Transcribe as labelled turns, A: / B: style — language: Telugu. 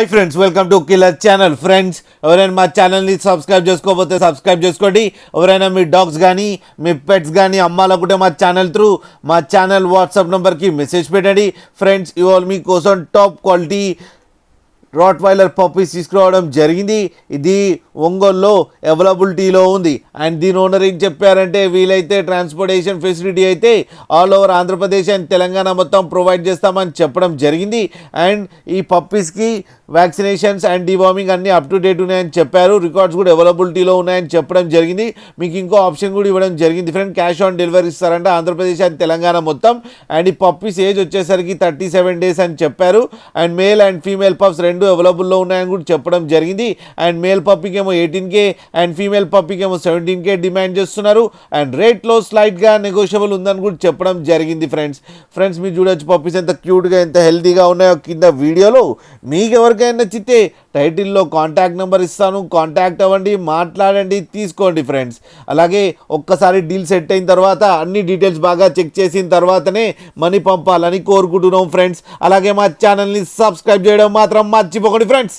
A: Hi friends, welcome to killer channel. Friends, ఎవరైనా మా ఛానల్ని సబ్స్క్రైబ్ చేసుకోకపోతే సబ్స్క్రైబ్ చేసుకోండి. ఎవరైనా మీ డాగ్స్ కానీ మీ పెట్స్ కానీ అమ్మాలనుకుంటే మా ఛానల్ వాట్సాప్ నెంబర్కి మెసేజ్ పెట్టండి. ఫ్రెండ్స్, ఇవాళ మీకోసం టాప్ క్వాలిటీ రాట్ వైలర్ పప్పీస్ తీసుకురావడం జరిగింది. ఇది ఒంగోలులో అవైలబిలిటీలో ఉంది. అండ్ దీని ఓనర్ ఏం చెప్పారంటే, వీలైతే ట్రాన్స్పోర్టేషన్ ఫెసిలిటీ అయితే all over Andhra Pradesh and Telangana మొత్తం ప్రొవైడ్ చేస్తామని చెప్పడం జరిగింది. అండ్ ఈ పప్పీస్కి వ్యాక్సినేషన్స్ అండ్ డివార్మింగ్ అన్నీ అప్ టు డేట్ ఉన్నాయని చెప్పారు. రికార్డ్స్ కూడా అవైలబిలిటీలో ఉన్నాయని చెప్పడం జరిగింది. మీకు ఇంకో ఆప్షన్ కూడా ఇవ్వడం జరిగింది ఫ్రెండ్, క్యాష్ ఆన్ డెలివరీ ఇస్తారంటే ఆంధ్రప్రదేశ్ అండ్ తెలంగాణ మొత్తం. అండ్ ఈ పప్పీస్ ఏజ్ వచ్చేసరికి 37 days అని చెప్పారు. And male and female pups రెండు అవైలబుల్లో ఉన్నాయని కూడా చెప్పడం జరిగింది. అండ్ మేల్ పప్పీకి ఏమో 18K అండ్ ఫీమేల్ పప్పీకి ఏమో 17K డిమాండ్ చేస్తున్నారు. అండ్ రేట్లో స్లైట్గా నెగోషియబుల్ ఉందని కూడా చెప్పడం జరిగింది. ఫ్రెండ్స్ మీరు చూడొచ్చు పప్పీస్ ఎంత క్యూట్గా ఎంత హెల్తీగా ఉన్నాయో కింద వీడియోలో. మీకు ఎవరికైనా నచ్చితే టైటిల్లో కాంటాక్ట్ నెంబర్ ఇస్తాను, కాంటాక్ట్ అవ్వండి, మాట్లాడండి, తీసుకోండి ఫ్రెండ్స్. అలాగే ఒక్కసారి డీల్ సెట్ అయిన తర్వాత అన్ని డీటెయిల్స్ బాగా చెక్ చేసిన తర్వాతనే మనీ పంపాలని కోరుకుంటున్నాం ఫ్రెండ్స్. అలాగే మా ఛానల్ని సబ్స్క్రైబ్ చేయడం మాత్రం మర్చిపోకండి ఫ్రెండ్స్.